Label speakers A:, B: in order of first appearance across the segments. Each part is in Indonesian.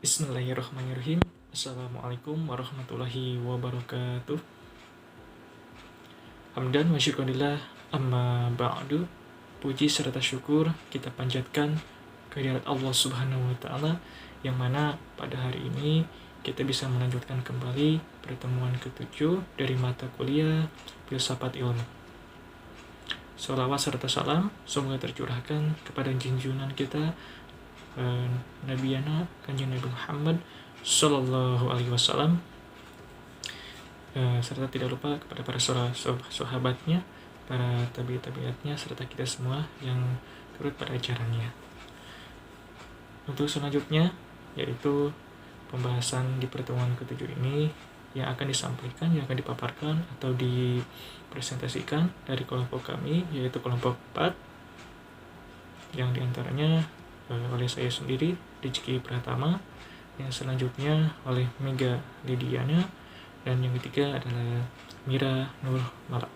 A: Bismillahirrahmanirrahim. Assalamualaikum warahmatullahi wabarakatuh. Hamdan wa syukurillah, amma ba'du. Puji serta syukur kita panjatkan kehadirat Allah Subhanahu wa taala yang mana pada hari ini kita bisa melanjutkan kembali pertemuan ke-7 dari mata kuliah Filsafat Ilmu. Sholawat serta salam semoga tercurahkan kepada junjungan kita Nabiyana Kanjeng Nabi Muhammad Sallallahu Alaihi Wasallam, serta tidak lupa kepada para sahabatnya, para tabi'atnya, serta kita semua yang turut pada ajarannya. Untuk selanjutnya yaitu pembahasan di pertemuan ke-7 ini yang akan disampaikan, yang akan dipaparkan atau dipresentasikan dari kelompok kami, yaitu kelompok 4 yang diantaranya oleh saya sendiri, Rizky Pratama, yang selanjutnya oleh Mega Lidiana, dan yang ketiga adalah Mira Nur Malak.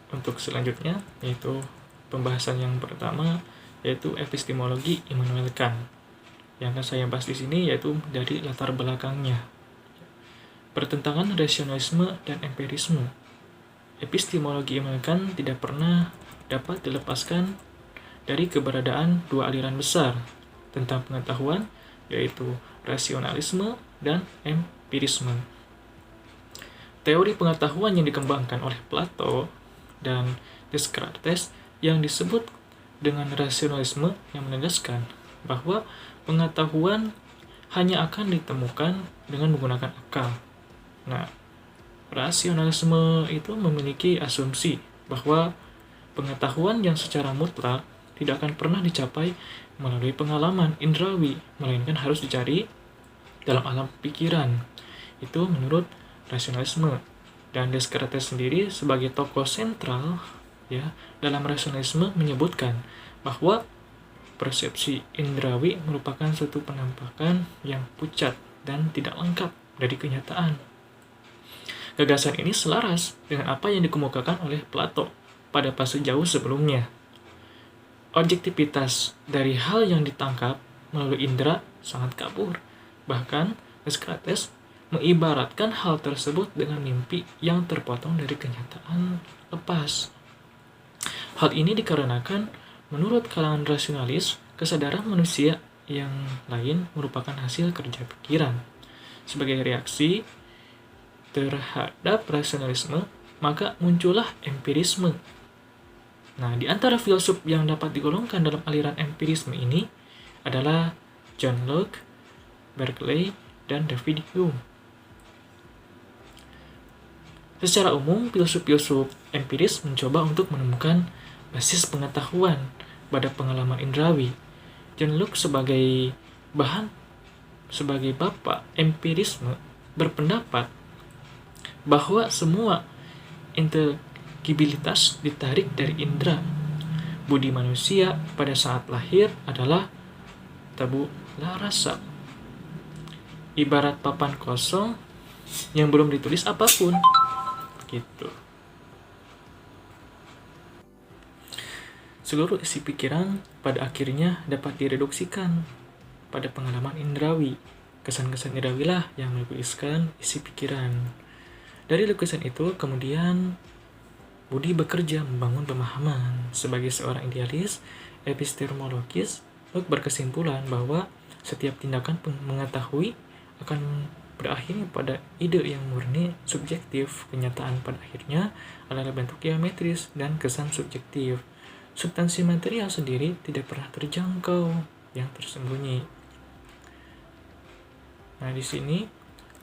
A: Untuk selanjutnya yaitu pembahasan yang pertama yaitu epistemologi Immanuel Kant. Yang akan saya bahas di sini yaitu dari latar belakangnya. Pertentangan rasionalisme dan empirisme. Epistemologi Immanuel Kant tidak pernah dapat dilepaskan dari keberadaan dua aliran besar tentang pengetahuan, yaitu rasionalisme dan empirisme. Teori pengetahuan yang dikembangkan oleh Plato dan Descartes yang disebut dengan rasionalisme yang menegaskan bahwa pengetahuan hanya akan ditemukan dengan menggunakan akal. Nah, rasionalisme itu memiliki asumsi bahwa pengetahuan yang secara mutlak tidak akan pernah dicapai melalui pengalaman indrawi, melainkan harus dicari dalam alam pikiran. Itu menurut rasionalisme. Dan Descartes sendiri sebagai tokoh sentral ya dalam rasionalisme menyebutkan bahwa persepsi indrawi merupakan suatu penampakan yang pucat dan tidak lengkap dari kenyataan. Gagasan ini selaras dengan apa yang dikemukakan oleh Plato pada fase jauh sebelumnya. Objektivitas dari hal yang ditangkap melalui indera sangat kabur. Bahkan Descartes mengibaratkan hal tersebut dengan mimpi yang terpotong dari kenyataan lepas. Hal ini dikarenakan menurut kalangan rasionalis, kesadaran manusia yang lain merupakan hasil kerja pikiran. Sebagai reaksi terhadap rasionalisme, maka muncullah empirisme. Nah, di antara filsuf yang dapat digolongkan dalam aliran empirisme ini adalah John Locke, Berkeley, dan David Hume. Secara umum, filsuf-filsuf empiris mencoba untuk menemukan basis pengetahuan pada pengalaman indrawi. John Locke sebagai bapak empirisme berpendapat bahwa semua inteligibilitas ditarik dari indera. Budi manusia pada saat lahir adalah tabula rasa, ibarat papan kosong yang belum ditulis apapun. Gitu. Seluruh isi pikiran pada akhirnya dapat direduksikan pada pengalaman indrawi. Kesan-kesan indrawilah yang menuliskan isi pikiran. Dari lukisan itu kemudian Budi bekerja membangun pemahaman. Sebagai seorang idealis epistemologis, Locke berkesimpulan bahwa setiap tindakan mengetahui akan berakhir pada ide yang murni subjektif. Kenyataan pada akhirnya adalah bentuk geometris dan kesan subjektif. Substansi material sendiri tidak pernah terjangkau, yang tersembunyi. Nah, di sini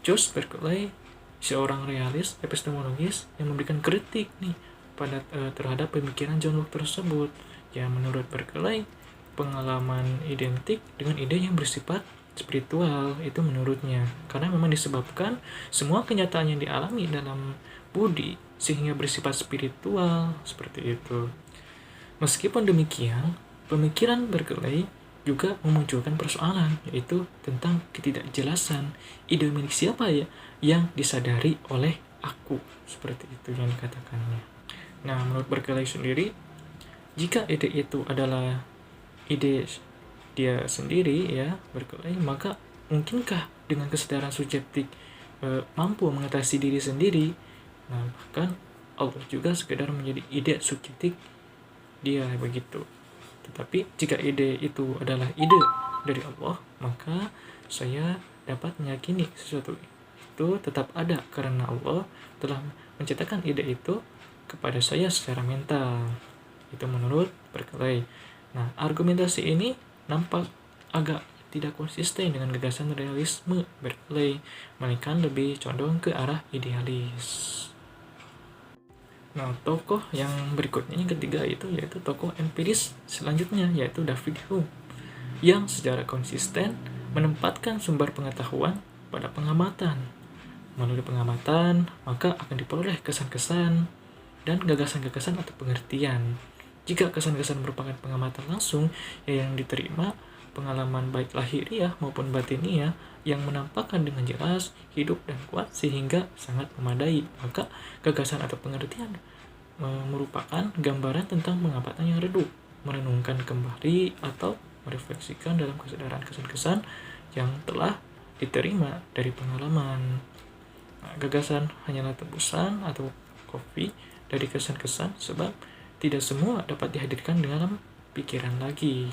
A: George Berkeley, seorang realis epistemologis yang memberikan kritik terhadap pemikiran John Locke tersebut. Ya, menurut Berkeley, pengalaman identik dengan ide yang bersifat spiritual, itu menurutnya, karena memang disebabkan semua kenyataan yang dialami dalam budi sehingga bersifat spiritual seperti itu. Meskipun demikian, pemikiran Berkeley juga memunculkan persoalan, yaitu tentang ketidakjelasan ide milik siapa ya yang disadari oleh aku, seperti itu yang dikatakannya. Nah, menurut Berkeley sendiri, jika ide itu adalah ide dia sendiri ya Berkeley, maka mungkinkah dengan kesadaran subjektif mampu mengatasi diri sendiri? Nah, bahkan Allah juga sekedar menjadi ide subjektif dia begitu. Tetapi jika ide itu adalah ide dari Allah, maka saya dapat meyakini sesuatu itu tetap ada karena Allah telah menciptakan ide itu kepada saya secara mental. Itu menurut Berkeley. Nah, argumentasi ini nampak agak tidak konsisten dengan gagasan realisme Berkeley, melainkan lebih condong ke arah idealis. Nah, tokoh yang berikutnya yang ketiga itu yaitu tokoh empiris selanjutnya, yaitu David Hume, yang secara konsisten menempatkan sumber pengetahuan pada pengamatan. Melalui pengamatan, maka akan diperoleh kesan-kesan dan gagasan-gagasan atau pengertian. Jika kesan-kesan merupakan pengamatan langsung yang diterima, pengalaman baik lahiriah maupun batiniah yang menampakkan dengan jelas, hidup dan kuat sehingga sangat memadai, maka gagasan atau pengertian merupakan gambaran tentang pengamatan yang redup, merenungkan kembali atau merefleksikan dalam kesadaran kesan-kesan yang telah diterima dari pengalaman. Nah, gagasan hanyalah tebusan atau kopi dari kesan-kesan, sebab tidak semua dapat dihadirkan dalam pikiran lagi.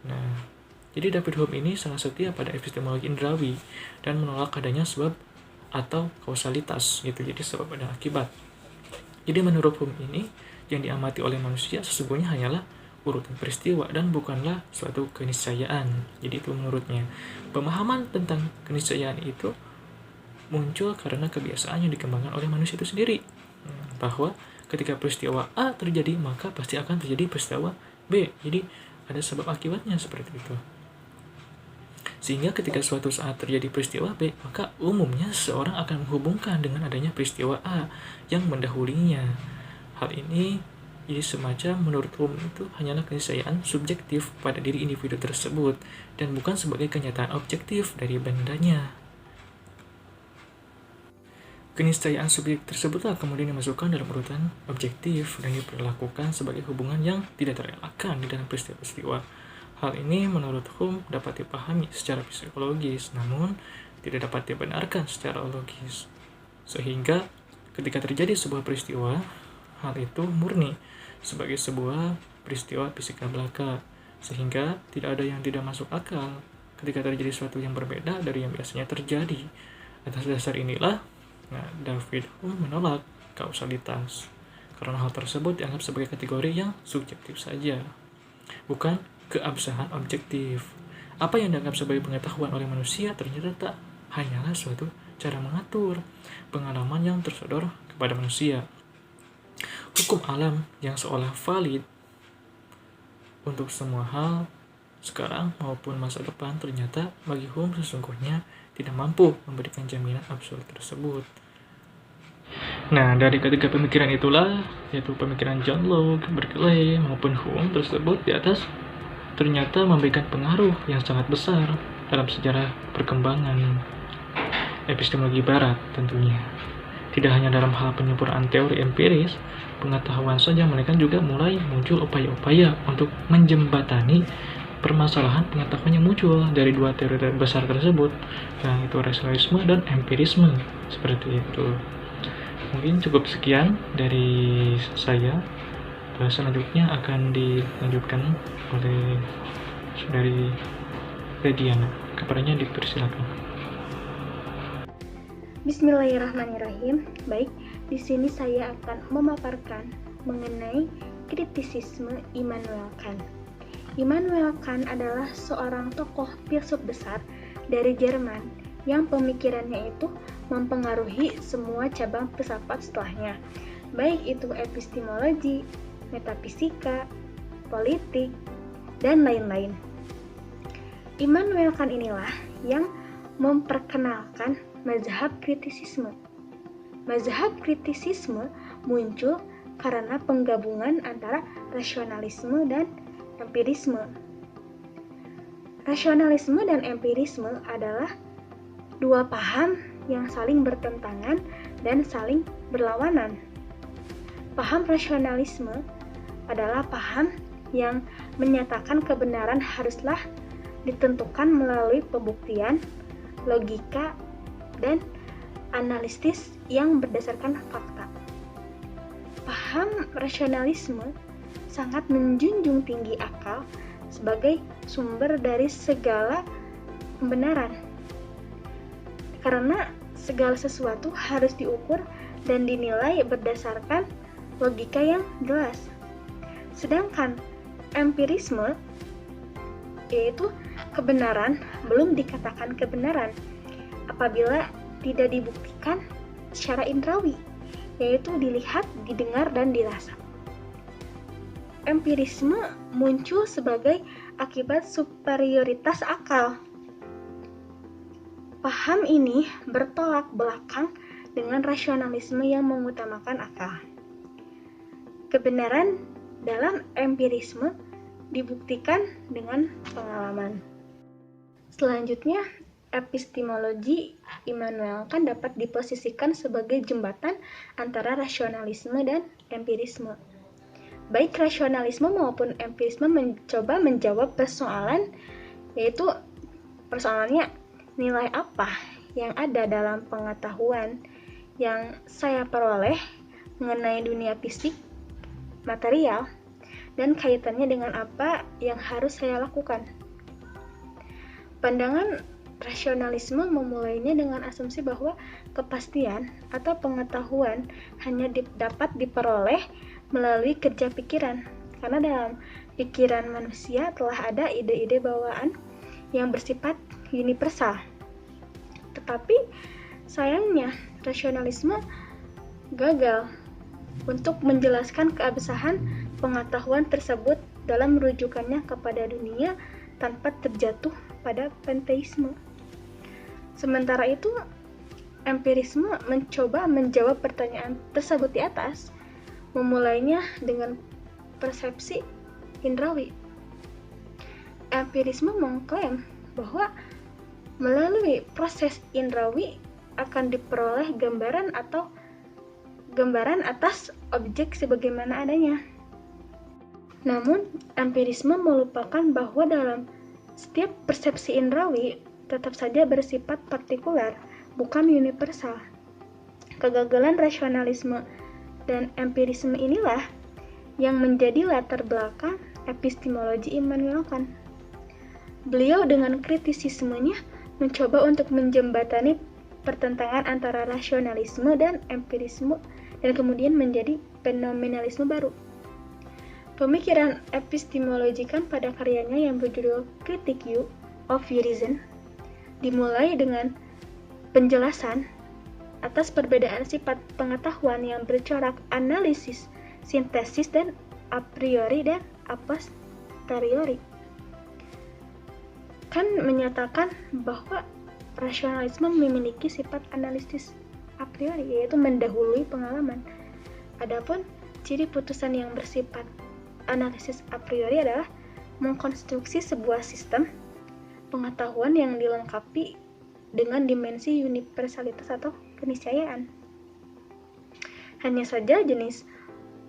A: Nah, jadi David Hume ini sangat setia pada epistemologi indrawi dan menolak adanya sebab atau kausalitas gitu. Jadi sebab dan akibat. Jadi menurut Hume ini, yang diamati oleh manusia sesungguhnya hanyalah urutan peristiwa dan bukanlah suatu keniscayaan. Jadi itu menurutnya. Pemahaman tentang keniscayaan itu muncul karena kebiasaan yang dikembangkan oleh manusia itu sendiri. Bahwa ketika peristiwa A terjadi, maka pasti akan terjadi peristiwa B. Jadi ada sebab akibatnya seperti itu. Sehingga ketika suatu saat terjadi peristiwa B, maka umumnya seseorang akan menghubungkan dengan adanya peristiwa A yang mendahulinya. Hal ini jadi semacam menurut Hume itu hanyalah keniscayaan subjektif pada diri individu tersebut dan bukan sebagai kenyataan objektif dari bendanya. Keniscayaan subjektif tersebutlah kemudian dimasukkan dalam urutan objektif dan diperlakukan sebagai hubungan yang tidak terelakkan di dalam peristiwa-peristiwa. Hal ini menurut Hume dapat dipahami secara psikologis, namun tidak dapat dibenarkan secara logis. Sehingga ketika terjadi sebuah peristiwa, hal itu murni sebagai sebuah peristiwa fisika belaka, sehingga tidak ada yang tidak masuk akal ketika terjadi sesuatu yang berbeda dari yang biasanya terjadi. Atas dasar inilah, David Hume menolak kausalitas, karena hal tersebut dianggap sebagai kategori yang subjektif saja, bukan keabsahan objektif. Apa yang dianggap sebagai pengetahuan oleh manusia ternyata tak hanyalah suatu cara mengatur pengalaman yang tersodor kepada manusia. Hukum alam yang seolah valid untuk semua hal sekarang maupun masa depan ternyata bagi Hume sesungguhnya tidak mampu memberikan jaminan absolut tersebut. Nah, dari ketiga pemikiran itulah, yaitu pemikiran John Locke, Berkeley, maupun Hume tersebut di atas, ternyata memberikan pengaruh yang sangat besar dalam sejarah perkembangan epistemologi barat tentunya. Tidak hanya dalam hal penyempurnaan teori empiris, pengetahuan saja, melainkan juga mulai muncul upaya-upaya untuk menjembatani permasalahan pengetahuan yang muncul dari dua teori besar tersebut, yaitu rasionalisme dan empirisme, seperti itu. Mungkin cukup sekian dari saya. Selanjutnya akan dilanjutkan oleh saudari Rediana. Kepadanya dipersilakan.
B: Bismillahirrahmanirrahim. Baik, di sini saya akan memaparkan mengenai kritisisme Immanuel Kant. Immanuel Kant adalah seorang tokoh filsuf besar dari Jerman yang pemikirannya itu mempengaruhi semua cabang filsafat setelahnya, baik itu epistemologi, metafisika, politik, dan lain-lain. Immanuel Kant inilah yang memperkenalkan mazhab kritisisme. Mazhab kritisisme muncul karena penggabungan antara rasionalisme dan empirisme. Rasionalisme dan empirisme adalah dua paham yang saling bertentangan dan saling berlawanan. Paham rasionalisme adalah paham yang menyatakan kebenaran haruslah ditentukan melalui pembuktian, logika, dan analisis yang berdasarkan fakta. Paham rasionalisme sangat menjunjung tinggi akal sebagai sumber dari segala pembenaran. Karena segala sesuatu harus diukur dan dinilai berdasarkan logika yang jelas. Sedangkan empirisme, yaitu kebenaran, belum dikatakan kebenaran apabila tidak dibuktikan secara indrawi, yaitu dilihat, didengar, dan dirasa. Empirisme muncul sebagai akibat superioritas akal. Paham ini bertolak belakang dengan rasionalisme yang mengutamakan akal. Kebenaran dalam empirisme dibuktikan dengan pengalaman. Selanjutnya, epistemologi Immanuel Kant dapat diposisikan sebagai jembatan antara rasionalisme dan empirisme. Baik rasionalisme maupun empirisme mencoba menjawab persoalan, yaitu persoalannya nilai apa yang ada dalam pengetahuan yang saya peroleh mengenai dunia fisik, material, dan kaitannya dengan apa yang harus saya lakukan. Pandangan rasionalisme memulainya dengan asumsi bahwa kepastian atau pengetahuan hanya dapat diperoleh melalui kerja pikiran, karena dalam pikiran manusia telah ada ide-ide bawaan yang bersifat universal. Tetapi sayangnya rasionalisme gagal untuk menjelaskan keabsahan pengetahuan tersebut dalam merujukannya kepada dunia tanpa terjatuh pada panteisme. Sementara itu, empirisme mencoba menjawab pertanyaan tersebut di atas, memulainya dengan persepsi indrawi. Empirisme mengklaim bahwa melalui proses indrawi akan diperoleh gambaran atas objek sebagaimana adanya. Namun, empirisme melupakan bahwa dalam setiap persepsi indrawi tetap saja bersifat partikular, bukan universal. Kegagalan rasionalisme dan empirisme inilah yang menjadi latar belakang epistemologi Immanuel Kant. Beliau dengan kritisismenya mencoba untuk menjembatani pertentangan antara rasionalisme dan empirisme dan kemudian menjadi fenomenalisme baru. Pemikiran epistemologi Kant pada karyanya yang berjudul Critique of Reason dimulai dengan penjelasan atas perbedaan sifat pengetahuan yang bercorak analisis, sintesis, dan a priori dan a posteriori. Kant menyatakan bahwa rasionalisme memiliki sifat analisis a priori, yaitu mendahului pengalaman. Adapun ciri putusan yang bersifat analisis a priori adalah mengkonstruksi sebuah sistem pengetahuan yang dilengkapi dengan dimensi universalitas atau keniscayaan. Hanya saja jenis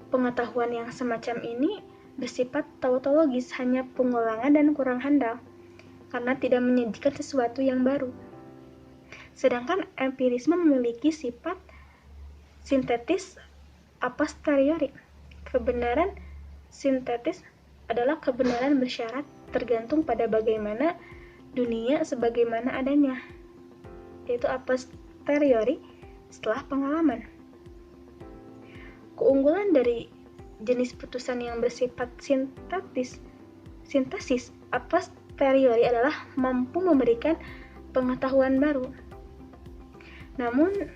B: pengetahuan yang semacam ini bersifat tautologis, hanya pengulangan dan kurang handal, karena tidak menyajikan sesuatu yang baru. Sedangkan empirisme memiliki sifat sintetis a posteriori. Kebenaran sintetis adalah kebenaran bersyarat tergantung pada bagaimana dunia sebagaimana adanya, yaitu a posteriori setelah pengalaman. Keunggulan dari jenis putusan yang bersifat sintesis a posteriori adalah mampu memberikan pengetahuan baru. Namun,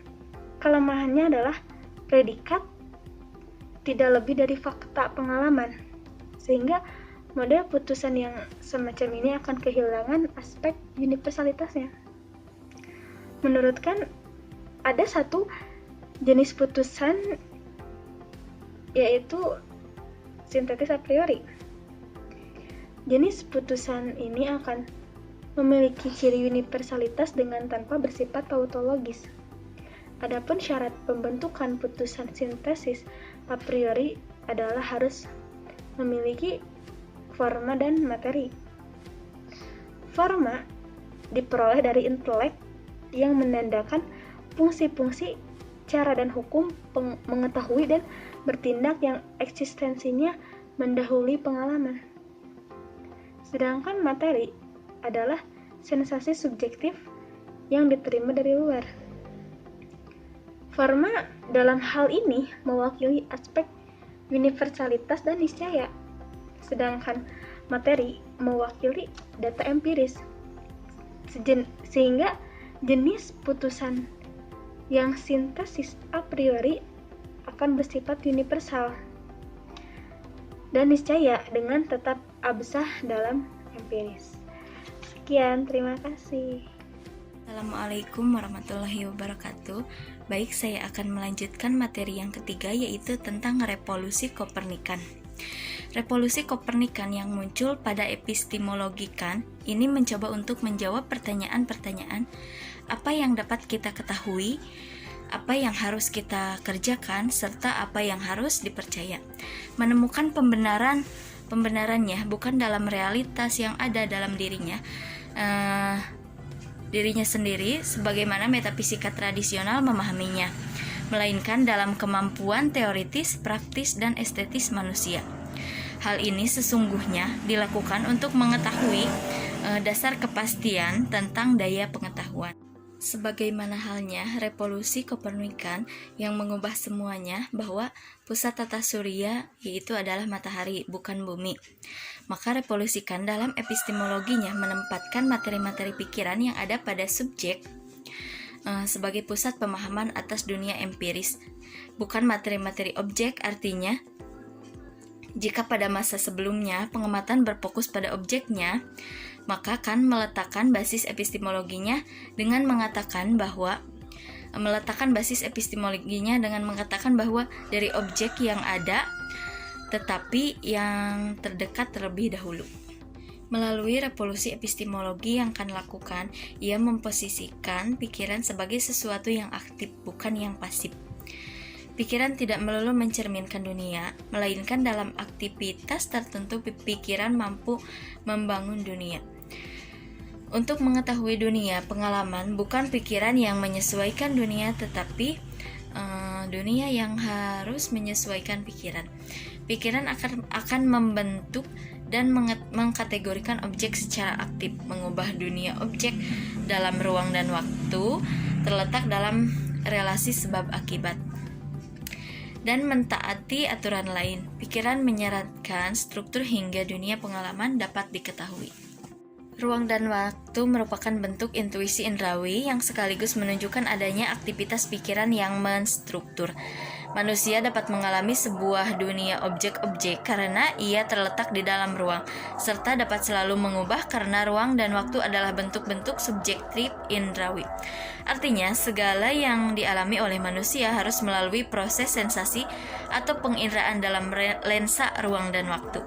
B: kelemahannya adalah predikat tidak lebih dari fakta pengalaman, sehingga model putusan yang semacam ini akan kehilangan aspek universalitasnya. Menurut Kant, ada satu jenis putusan yaitu sintetis a priori. Jenis putusan ini akan memiliki ciri universalitas dengan tanpa bersifat tautologis. Adapun syarat pembentukan putusan sintesis a priori adalah harus memiliki forma dan materi. Forma diperoleh dari intelek yang menandakan fungsi-fungsi, cara dan hukum mengetahui dan bertindak yang eksistensinya mendahului pengalaman. Sedangkan materi adalah sensasi subjektif yang diterima dari luar. Forma dalam hal ini mewakili aspek universalitas dan niscaya, sedangkan materi mewakili data empiris, sehingga jenis putusan yang sintesis a priori akan bersifat universal dan niscaya dengan tetap absah dalam empiris. Sekian, terima kasih.
C: Assalamualaikum warahmatullahi wabarakatuh. Baik, saya akan melanjutkan materi yang ketiga, yaitu tentang revolusi Kopernikan. Revolusi Kopernikan yang muncul pada epistemologi Kant ini mencoba untuk menjawab pertanyaan-pertanyaan apa yang dapat kita ketahui, apa yang harus kita kerjakan, serta apa yang harus dipercaya. Menemukan pembenarannya bukan dalam realitas yang ada dalam dirinya sendiri sebagaimana metafisika tradisional memahaminya, melainkan dalam kemampuan teoritis, praktis, dan estetis manusia. Hal ini sesungguhnya dilakukan untuk mengetahui dasar kepastian tentang daya pengetahuan. Sebagaimana halnya revolusi Kopernikan yang mengubah semuanya bahwa pusat tata surya yaitu adalah matahari, bukan bumi. Maka revolusi Kant dalam epistemologinya menempatkan materi-materi pikiran yang ada pada subjek sebagai pusat pemahaman atas dunia empiris, bukan materi-materi objek. Artinya, jika pada masa sebelumnya pengamatan berfokus pada objeknya, maka Kant meletakkan basis epistemologinya dengan mengatakan bahwa dari objek yang ada tetapi yang terdekat terlebih dahulu. Melalui revolusi epistemologi yang Kant lakukan, ia memposisikan pikiran sebagai sesuatu yang aktif, bukan yang pasif. Pikiran tidak melulu mencerminkan dunia, melainkan dalam aktivitas tertentu pikiran mampu membangun dunia. Untuk mengetahui dunia, pengalaman bukan pikiran yang menyesuaikan dunia, tetapi dunia yang harus menyesuaikan pikiran. Pikiran akan membentuk dan mengkategorikan objek secara aktif, mengubah dunia objek dalam ruang dan waktu terletak dalam relasi sebab akibat, dan mentaati aturan lain. Pikiran menyeratkan struktur hingga dunia pengalaman dapat diketahui. Ruang dan waktu merupakan bentuk intuisi indrawi yang sekaligus menunjukkan adanya aktivitas pikiran yang menstruktur. Manusia dapat mengalami sebuah dunia objek-objek karena ia terletak di dalam ruang, serta dapat selalu mengubah karena ruang dan waktu adalah bentuk-bentuk subjektif indrawi. Artinya, segala yang dialami oleh manusia harus melalui proses sensasi atau penginderaan dalam lensa ruang dan waktu.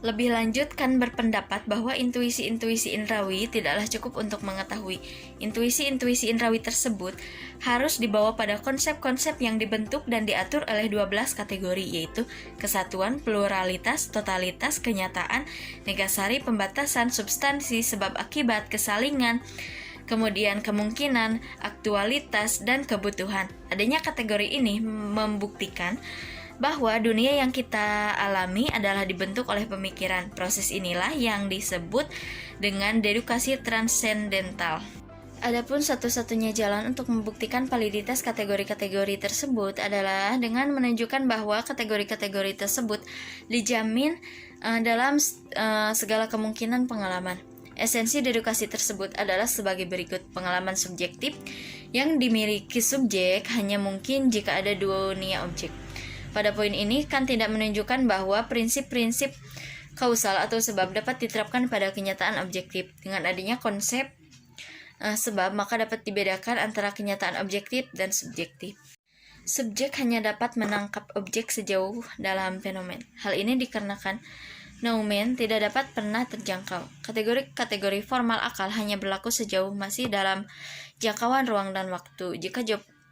C: Lebih lanjut, Kant berpendapat bahwa intuisi-intuisi indrawi tidaklah cukup untuk mengetahui. Intuisi-intuisi indrawi tersebut harus dibawa pada konsep-konsep yang dibentuk dan diatur oleh 12 kategori, yaitu kesatuan, pluralitas, totalitas, kenyataan, negasari, pembatasan, substansi, sebab akibat, kesalingan, kemudian kemungkinan, aktualitas, dan kebutuhan. Adanya kategori ini membuktikan bahwa dunia yang kita alami adalah dibentuk oleh pemikiran. Proses inilah yang disebut dengan dedukasi transendental. Adapun satu-satunya jalan untuk membuktikan validitas kategori-kategori tersebut adalah dengan menunjukkan bahwa kategori-kategori tersebut dijamin dalam segala kemungkinan pengalaman. Esensi dedukasi tersebut adalah sebagai berikut. Pengalaman subjektif yang dimiliki subjek hanya mungkin jika ada dunia objek. Pada poin ini, Kant tidak menunjukkan bahwa prinsip-prinsip kausal atau sebab dapat diterapkan pada kenyataan objektif. Dengan adanya konsep sebab, maka dapat dibedakan antara kenyataan objektif dan subjektif. Subjek hanya dapat menangkap objek sejauh dalam fenomen. Hal ini dikarenakan noumen tidak dapat pernah terjangkau. Kategori-kategori formal akal hanya berlaku sejauh masih dalam jangkauan ruang dan waktu.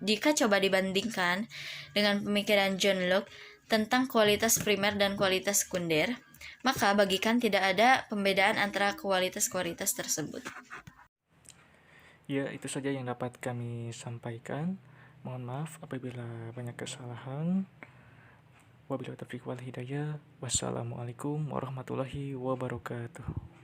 C: Jika coba dibandingkan dengan pemikiran John Locke tentang kualitas primer dan kualitas sekunder, maka bagikan tidak ada pembedaan antara kualitas-kualitas tersebut.
A: Ya, itu saja yang dapat kami sampaikan. Mohon maaf apabila banyak kesalahan. Wabillahi taufiq wal hidayah. Wassalamualaikum warahmatullahi wabarakatuh.